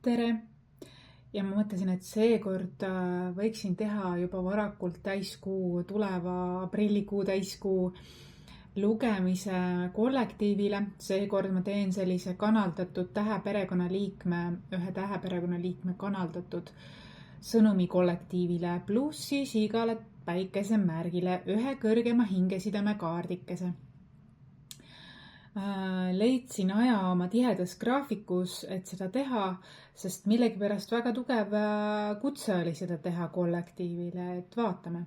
tere ja ma mõtlesin, et seekord võiksin teha juba varakult täiskuu, tuleva aprillikuu täiskuu lugemise kollektiivile. Seekord ma teen sellise kanaldatud ühe täheperekonnaliikme kanaldatud sõnumi kollektiivile, pluss siis igale päikesemärgile ühe kõrgema hingesideme kaardikese. Leidsin aja oma tihedas graafikus, et seda teha, sest millegipärast väga tugev kutse oli seda teha kollektiivile, et vaatame.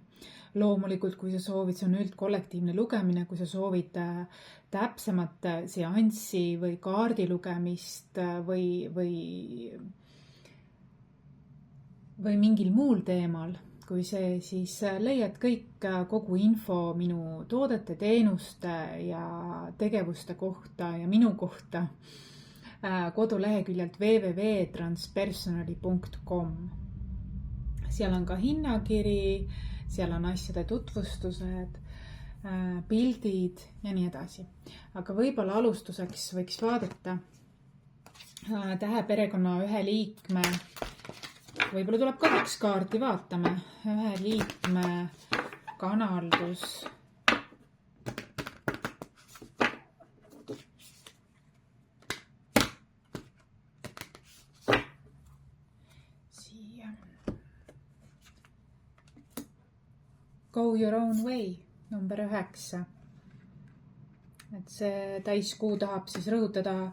Loomulikult, kui sa soovid, see on üldkollektiivne lugemine, kui sa soovid täpsemat seanssi või kaardi lugemist või mingil muul teemal, kui see, siis leiad kogu info minu toodete, teenuste ja tegevuste kohta ja minu kohta koduleheküljelt www.transpersonali.com. Seal on ka hinnakiri, seal on asjade tutvustused, pildid ja nii edasi. Aga võib-olla alustuseks võiks vaadata täheperekonna ühe liikme, võib-olla tuleb ka 2 kaarti, vaatame, ühe liikme kanaldus. Siia. Go your own way, number 9. Et see täiskuu tahab siis rõhutada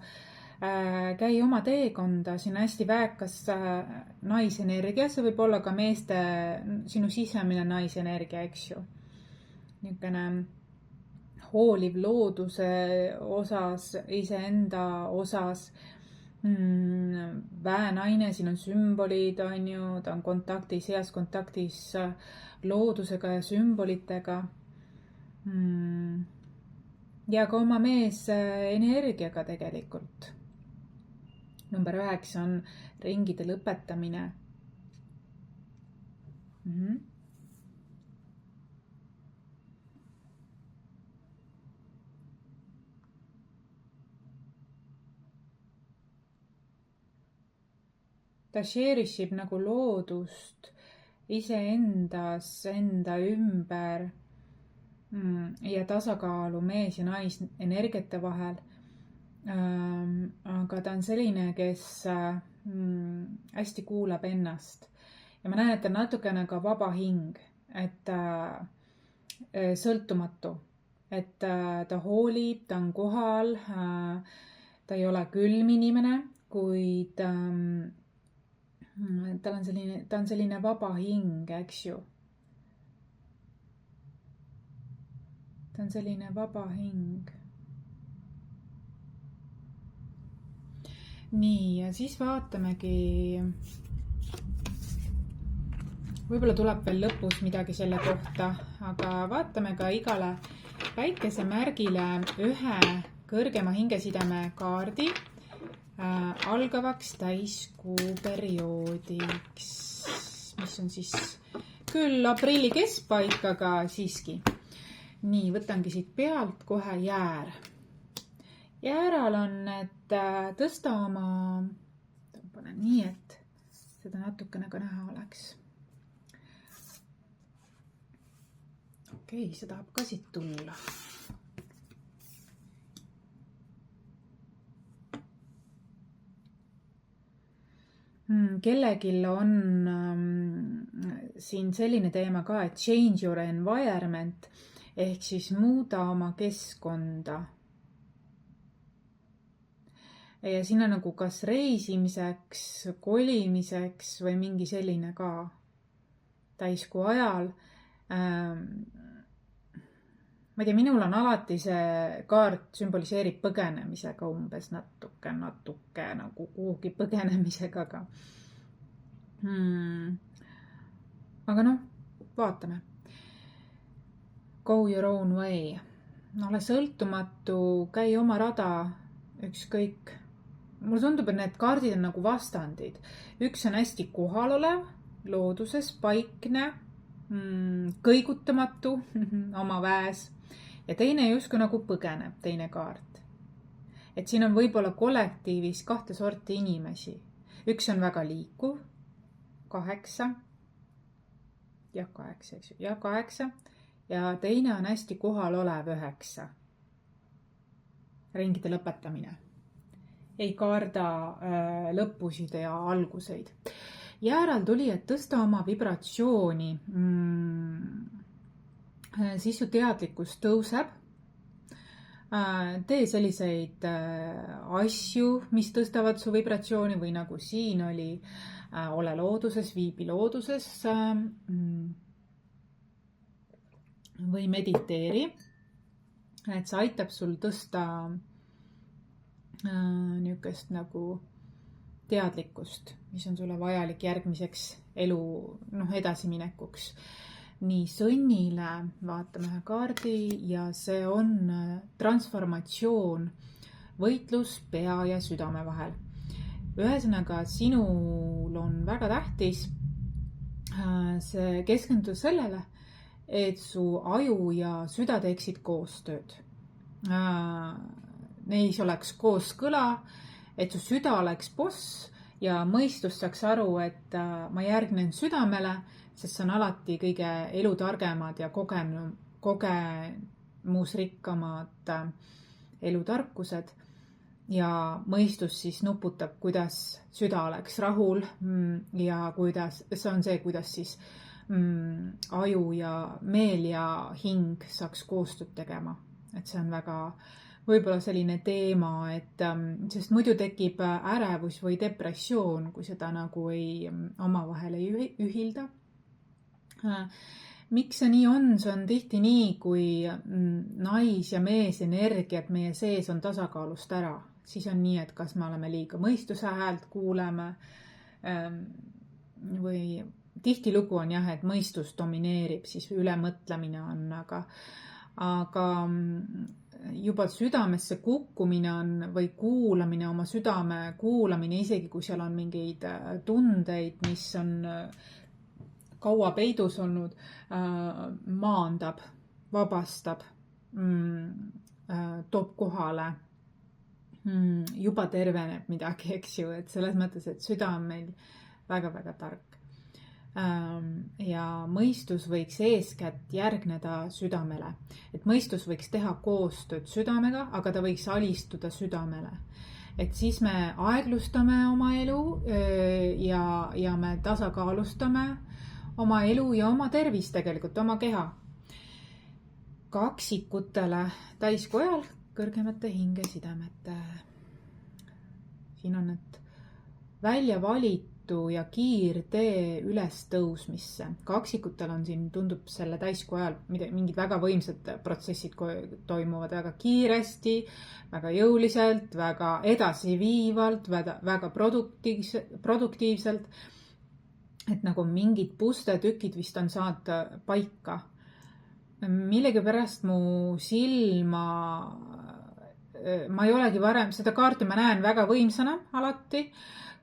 käi oma teekonda, siin on hästi väekas naisenergia, see võib olla ka meeste, sinu sisemine naisenergia, eks ju. Niisugune hooliv looduse osas, iseenda osas, väenaine, siin on sümbolid, on ju, ta on heas kontaktis loodusega ja sümbolitega. Ja ka oma mees energiaga tegelikult. Number 9 on ringide lõpetamine. Ta cherishib nagu loodust iseendas, enda ümber ja tasakaalu mees ja nais energiate vahel. Aga ta on selline, kes hästi kuulab ennast ja ma näen, et ta on natukene ka vaba hing, et sõltumatu, et ta hoolib, ta on kohal, ta ei ole külm inimene, kuid ta on selline vaba hing, eks ju. Ta on selline vaba hing. Nii, ja siis vaatamegi, võib-olla tuleb veel lõpus midagi selle kohta, aga vaatame ka igale päikesemärgile ühe kõrgema hingesideme kaardi algavaks täiskuu perioodiks, mis on siis küll aprilli keskpaik, aga siiski. Nii, võtangi siit pealt kohe jäär. Jääral on, et tõsta oma, panen nii, et seda natukene ka näha oleks. Okei, see tahab ka siit tulla. Kellegil on siin selline teema ka, et change your environment ehk siis muuda oma keskkonda. Ja siin on nagu kas reisimiseks, kolimiseks või mingi selline ka täiskuu ajal. Ma ei tea, minul on alati see kaart sümboliseerib põgenemisega umbes natuke nagu kuhugi põgenemisega ka. Aga noh, vaatame. Go your own way. Ole sõltumatu, käi oma rada, ükskõik. Mulle tundub, et need kaardid on nagu vastandid. Üks on hästi kohalolev, looduses, paikne, kõigutamatu oma väes. Ja teine justkui nagu põgeneb, teine kaart. Et siin on võib-olla kollektiivis 2 sorti inimesi. üks on väga liikuv, 8, jah 8, eks ju, ja 8 ja teine on hästi kohalolev 9. ringide lõpetamine. Ei kaarda lõpusid ja alguseid. Järel tuli, et tõsta oma vibratsiooni. Siis su teadlikkus tõuseb. Tee selliseid asju, mis tõstavad su vibratsiooni või nagu siin oli, ole looduses, viibi looduses või mediteeri. Et see aitab sul tõsta niisugust nagu teadlikkust, mis on sulle vajalik järgmiseks elu edasiminekuks. Nii, Sõnnile vaatame ühe kaardi ja see on transformatsioon, võitlus pea ja südame vahel. Ühesõnaga, sinul on väga tähtis see keskenduda sellele, et su aju ja süda teeksid koostööd. Neis oleks kooskõla, et su süda oleks boss ja mõistus saaks aru, et ma järgnen südamele, sest see on alati kõige elutargemad ja kogemusrikkamad elutarkused ja mõistus siis nuputab, kuidas süda oleks rahul ja kuidas, see on see, kuidas siis aju ja meel ja hing saaks koostööd tegema. Et see on väga võib-olla selline teema, et sest muidu tekib ärevus või depressioon, kui seda nagu omavahel ei ühilda. Miks see nii on? See on tihti nii, kui nais- ja meesenergiat meie sees on tasakaalust ära. Siis on nii, et kas me oleme liiga mõistuse häält kuuleme või tihtilugu on jah, et mõistus domineerib, siis ülemõtlemine on, aga juba südamesse kukkumine on või kuulamine, oma südame kuulamine, isegi kui seal on mingeid tundeid, mis on kaua peidus olnud, maandab, vabastab, toob kohale, juba terveneb midagi, eks ju, et selles mõttes, et süda on meil väga-väga tark. Ja mõistus võiks eeskätt järgneda südamele. Et mõistus võiks teha koostööd südamega, aga ta võiks alistuda südamele. Et siis me aeglustame oma elu ja me tasakaalustame oma elu ja oma tervist tegelikult, oma keha. Kaksikutele täiskojal kõrgemate hingesidemete. Siin on need välja valitu ja kiirtee üles tõusmisse. Kaksikutel on siin, tundub selle täiskojal mingid väga võimsad protsessid toimuvad väga kiiresti, väga jõuliselt, väga edasiviivalt, väga produktiivselt. Et nagu mingid pustetükid vist on saanud paika. Millegipärast mu silma, ma ei olegi varem, seda kaarti ma näen väga võimsana alati,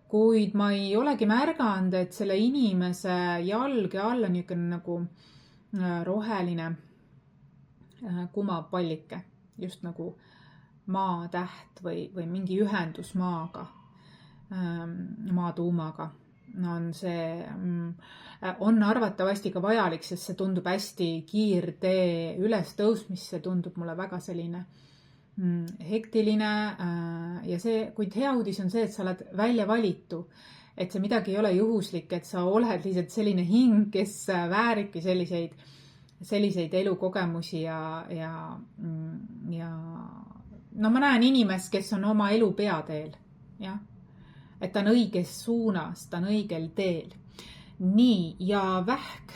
kuid ma ei olegi märganud, et selle inimese jalge all on niisugune nagu roheline kumav pallike, just nagu maatäht või mingi ühendus maaga, maatuumaga. On arvatavasti ka vajalik, sest see tundub hästi kiirtee üles tõusmist, see tundub mulle väga selline hektiline ja see, kuid hea uudis on see, et sa oled välja valitu, et see midagi ei ole juhuslik, et sa oled lihtsalt selline hing, kes vääribki selliseid elukogemusi ja no ma näen inimest, kes on oma elu peateel, jah. Et ta on õiges suunas, ta on õigel teel. Nii, ja vähk.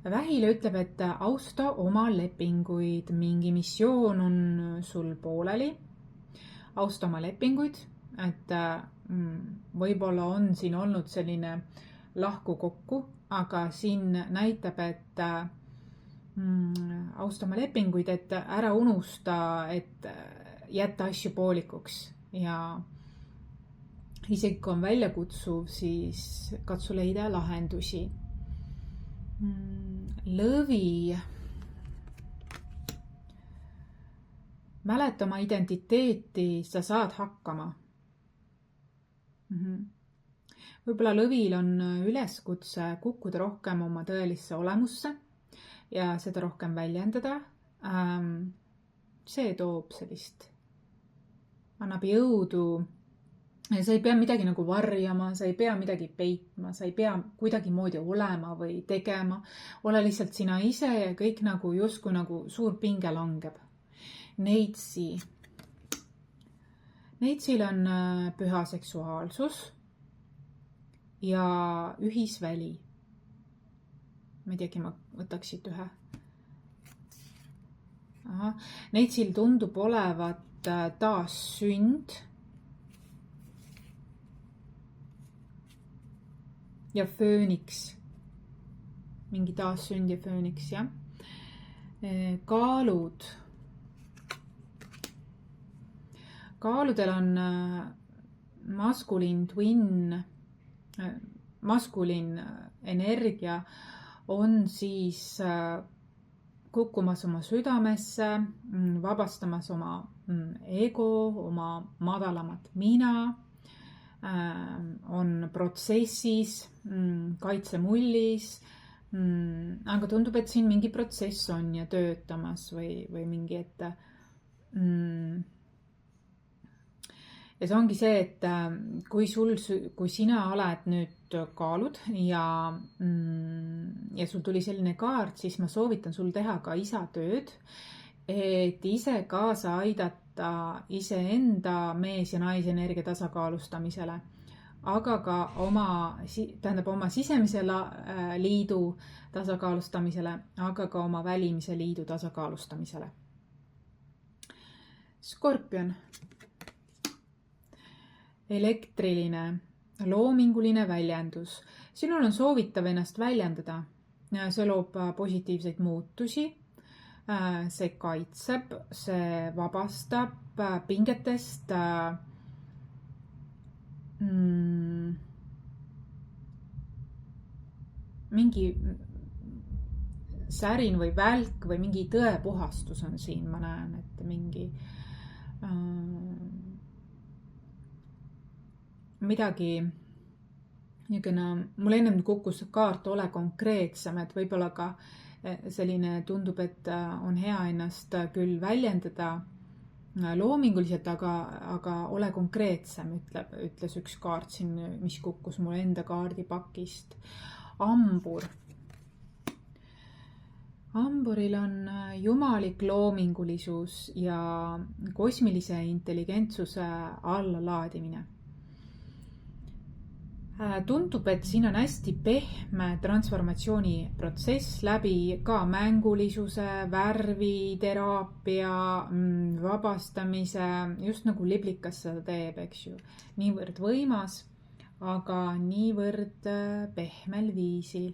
Vähile ütleb, et austa oma lepinguid, mingi missioon on sul pooleli. Austa oma lepinguid, et võib-olla on siin olnud selline lahku kokku, aga siin näitab, et austa oma lepinguid, et ära unusta, et jätta asju poolikuks ja isegi kui on väljakutsuv, siis katsu leida lahendusi. Lõvi. Mäleta oma identiteeti, sa saad hakkama. Võib-olla lõvil on üleskutse kukkuda rohkem oma tõelisse olemusse ja seda rohkem väljendada. See toob sellist, annab jõudu. Sa ei pea midagi nagu varjama, sa ei pea midagi peitma, sa ei pea kuidagimoodi olema või tegema. Ole lihtsalt sina ise ja kõik nagu justkui nagu suur pinge langeb. Neitsil on püha seksuaalsus ja ühisväli. Ma ei teagi, ma võtaksid ühe. Neitsil tundub olevat taassünd ja fööniks. Mingi taassünd ja fööniks, jah. Kaalud. Kaaludel on maskuliin energia on siis kukkumas oma südamesse, vabastamas oma ego, oma madalamat mina, on protsessis, kaitsemullis, aga tundub, et siin mingi protsess on ja töötamas või mingi, et ja see ongi see, et kui sina oled nüüd kaalud ja sul tuli selline kaart, siis ma soovitan sul teha ka isatööd, et ise kaasa aidata iseenda mees- ja naisenergia tasakaalustamisele, aga ka oma sisemise liidu tasakaalustamisele, aga ka oma välimise liidu tasakaalustamisele. Skorpion. Elektriline, loominguline väljendus. Sinul on soovitav ennast väljendada. See loob positiivseid muutusi. See kaitseb, see vabastab pingetest. Mingi särin või välk või mingi tõepuhastus on siin, ma näen, et mingi midagi niisugune, mul ennem kukkus kaart ole konkreetsem, et võib-olla ka selline tundub, et on hea ennast küll väljendada loominguliselt, aga ole konkreetsem, ütles üks kaart siin, mis kukkus mul enda kaardipakist. Ambur. Amburil on jumalik loomingulisus ja kosmilise intelligentsuse allalaadimine. Tundub, et siin on hästi pehme transformatsiooniprotsess läbi ka mängulisuse, värvi, teraapia, vabastamise, just nagu liblikas seda teeb, eks ju. Niivõrd võimas, aga niivõrd pehmel viisil.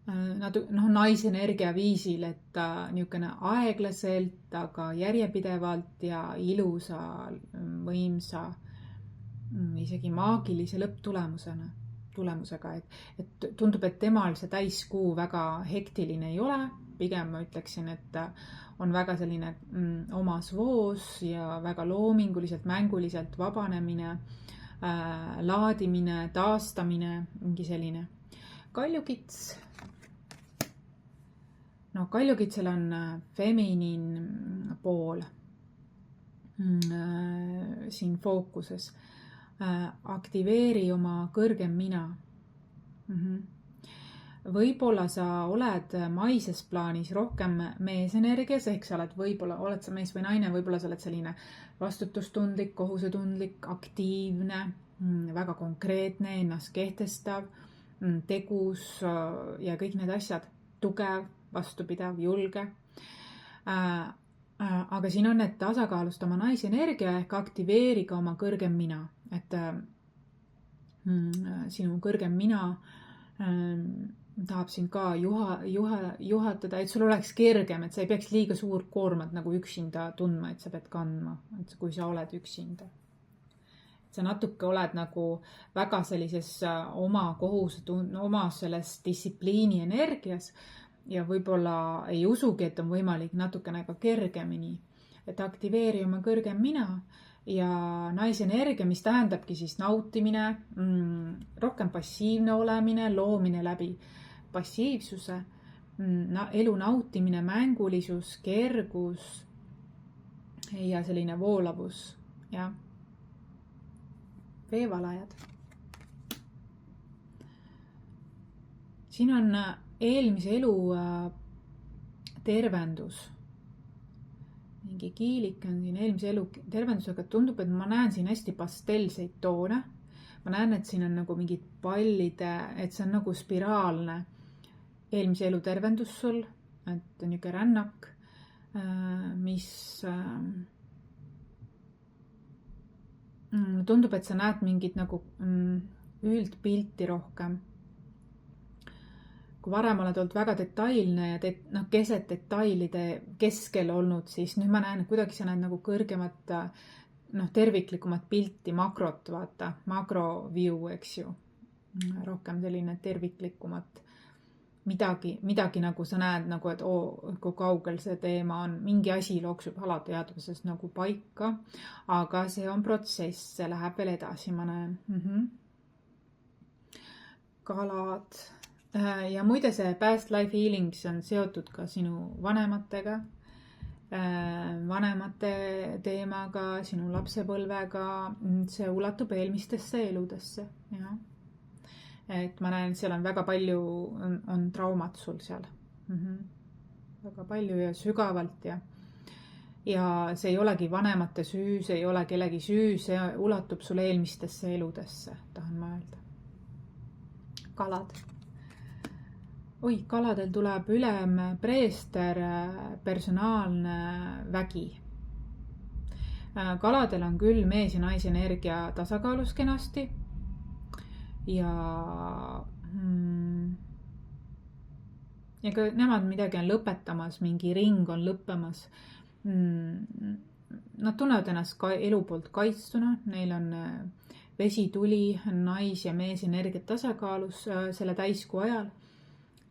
Naisenergia viisil, et niisugune aeglaselt, aga järjepidevalt ja ilusa, võimsa, isegi maagilise lõpptulemusega, et tundub, et temal see täiskuu väga hektiline ei ole, pigem ma ütleksin, et on väga selline omas voos ja väga loominguliselt, mänguliselt vabanemine, laadimine, taastamine, mingi selline. Kaljukits. Kaljukitsel on feminiin pool siin fookuses. Aktiveeri oma kõrgem mina. Võib-olla sa oled maises plaanis rohkem meesenergias, ehk sa oled sa mees või naine, võib-olla sa oled selline vastutustundlik, kohusetundlik, aktiivne, väga konkreetne, ennast kehtestav, tegus ja kõik need asjad, tugev, vastupidav, julge. Aga siin on, et tasakaalusta oma naisenergia ehk aktiveeri ka oma kõrgem mina, et sinu kõrgem mina tahab sind ka juhatada, et sul oleks kergem, et sa ei peaks liiga suurt koormat nagu üksinda tundma, et sa pead kandma, et kui sa oled üksinda. Sa natuke oled nagu väga sellises oma selles distsipliini energias ja võib-olla ei usugi, et on võimalik natukene ka kergemini. et aktiveeri oma kõrgem mina ja naisenergia, mis tähendabki siis nautimine, rohkem passiivne olemine, loomine läbi passiivsuse, elu nautimine, mängulisus, kergus ja selline voolavus ja veevalajad. Siin on eelmise elu tervendus. Mingi kiilik on siin eelmise elu tervendusega. Tundub, et ma näen siin hästi pastelseid toone. Ma näen, et siin on nagu mingid pallide, et see on nagu spiraalne eelmise elu tervendus sul. Et on niisugune rännak, mis tundub, et sa näed mingit nagu üldpilti rohkem. Kui varem oled olnud väga detailne ja keset detailide keskel olnud, siis nüüd ma näen, et kuidagi sa näed nagu kõrgemat, terviklikumat pilti, makrot, vaata, makroview, eks ju. Rohkem selline terviklikumat midagi nagu sa näed, nagu, et kui kaugel see teema on. Mingi asi looksub alateadvuses nagu paika, aga see on protsess, see läheb veel edasi, ma näen. Kalad. Ja muide see past life healing, see on seotud ka sinu vanematega, vanemate teemaga, sinu lapsepõlvega, see ulatub eelmistesse eludesse. Ja. Et ma näen, et seal on väga palju, on traumat sul seal. Väga palju ja sügavalt ja see ei olegi vanemate süü, see ei ole kellegi süü, see ulatub sul eelmistesse eludesse, tahan ma öelda. Kalad. Kaladel tuleb ülem preester, personaalne vägi. Kaladel on küll mees ja naise energia tasakaalus kenasti ja ka nemad midagi on lõpetamas, mingi ring on lõppemas. Nad tunnevad ennast elu poolt kaitstuna, neil on vesituli, nais- ja mees energiat tasakaalus selle täiskuu ajal.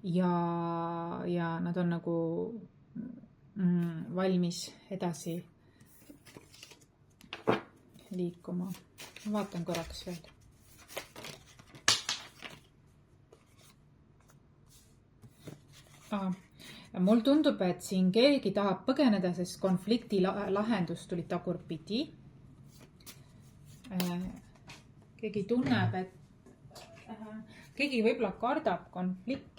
Ja nad on nagu valmis edasi liikuma. Vaatan korraks veel. Mul tundub, et siin keegi tahab põgeneda, sest konflikti lahendus tuli tagurpidi. Keegi tunneb, et keegi võib-olla kardab konflikte.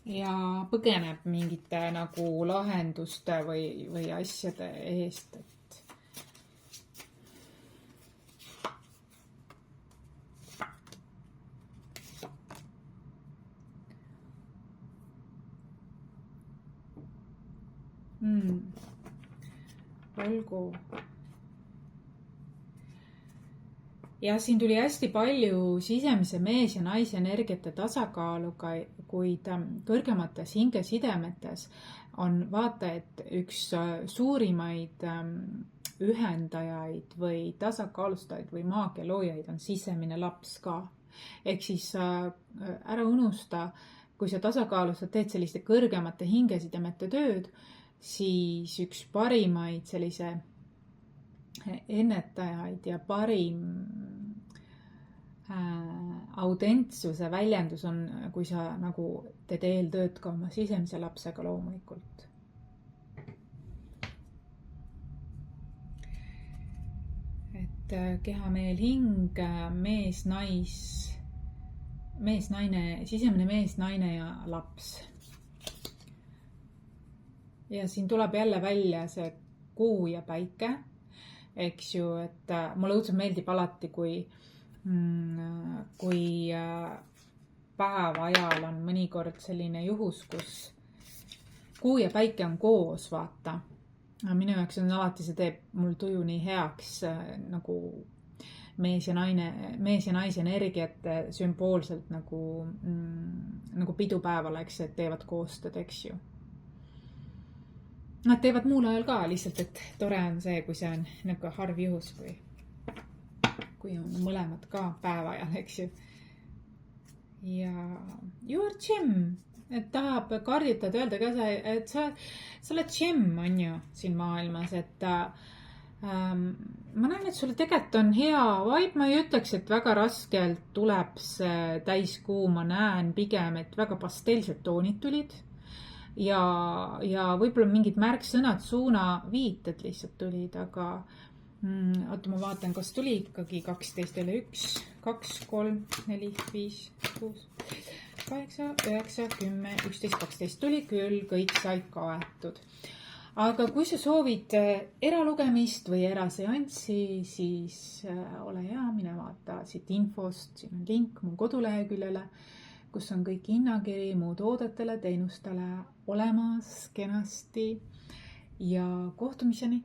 Ja põgeneb mingite nagu lahenduste või asjade eest. Olgu. Ja siin tuli hästi palju sisemise mees ja naise energiate tasakaaluga, kuid kõrgemates hingesidemetes on vaata, et üks suurimaid ühendajaid või tasakaalustajaid või maagia loojaid on sisemine laps ka. Ehk siis ära unusta, kui sa tasakaalustad, teed selliste kõrgemate hingesidemete tööd, siis üks parimaid sellise ennetajaid ja parim autentsuse väljendus on, kui sa nagu teed eeltööd ka oma sisemise lapsega loomulikult. Et keha, meel, hing, mees, naine, sisemine mees, naine ja laps. Ja siin tuleb jälle välja see kuu ja päike. Eks ju, et mulle õudselt meeldib alati, kui päeva ajal on mõnikord selline juhus, kus kuu ja päike on koos, vaata. Minu jaoks on alati, see teeb mul tuju nii heaks, nagu mees ja naise energiat sümboolselt nagu pidupäeval, eks, et teevad koostööd, eks ju. Nad teevad muul ajal ka, lihtsalt, et tore on see, kui see on nagu harv juhus, kui on mõlemad ka päeva ajal, eks ju. Ja your gym, et tahab karditada, öelda ka see, et sa oled džemm, on ju, siin maailmas, et ma näen, et sul tegelikult on hea vibe, ma ei ütleks, et väga raskelt tuleb see täiskuu, ma näen pigem, et väga pastellsed toonid tulid ja võib-olla mingid märksõnad, suunaviited lihtsalt tulid, aga oota, ma vaatan, kas tuli ikkagi 12 jälle 1, 2, 3, 4, 5, 6, 8, 9, 10, 11, 12 tuli küll, kõik said kaetud. Aga kui sa soovid eralugemist või eraseanssi, siis ole hea, mine vaata siit infost, siin on link mu koduleheküljele, kus on kõik hinnakiri mu toodetele, teenustele olemas kenasti ja kohtumiseni.